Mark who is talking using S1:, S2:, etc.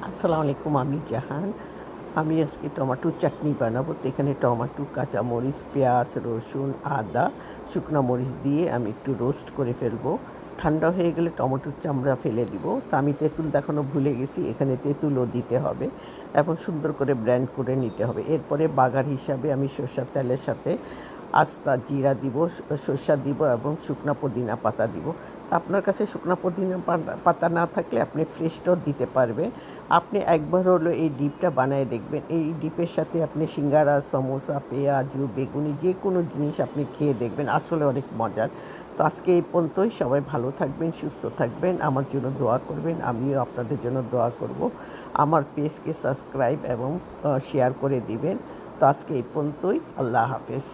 S1: আসসালামু আলাইকুম, আমি জাহান। আমি আজকে টমেটোর চাটনি বানাবো। তো এখানে টমেটো, কাঁচামরিচ, পেঁয়াজ, রসুন, আদা, শুকনো মরিচ দিয়ে আমি একটু রোস্ট করে ফেলবো। ঠান্ডা হয়ে গেলে টমেটোর চামড়া ফেলে দিব। তো আমি তেঁতুল দেখানো ভুলে গেছি, এখানে তেঁতুলও দিতে হবে এবং সুন্দর করে ব্লেন্ড করে নিতে হবে। এরপরে বাগার হিসাবে আমি সরষের তেলের সাথে আস্তা জিরা দিব, সর্ষা দিব এবং শুকনো পুদিনা পাতা দিব। আপনার কাছে শুকনো পুদিনা পাতা না থাকলে আপনি ফ্রেশটাও দিতে পারবেন। আপনি একবার হলো এই ডিপটা বানায় দেখবেন। এই ডিপের সাথে আপনি সিঙ্গারা, সমোসা, পেঁয়াজু, বেগুনি যে কোনো জিনিস আপনি খেয়ে দেখবেন, আসলে অনেক মজার। তো আজকে এই পর্যন্তই। সবাই ভালো থাকবেন, সুস্থ থাকবেন, আমার জন্য দোয়া করবেন, আমিও আপনাদের জন্য দোয়া করব। আমার পেজকে সাবস্ক্রাইব এবং শেয়ার করে দিবেন। তো আজকে এই পর্যন্তই। আল্লাহ হাফেজ।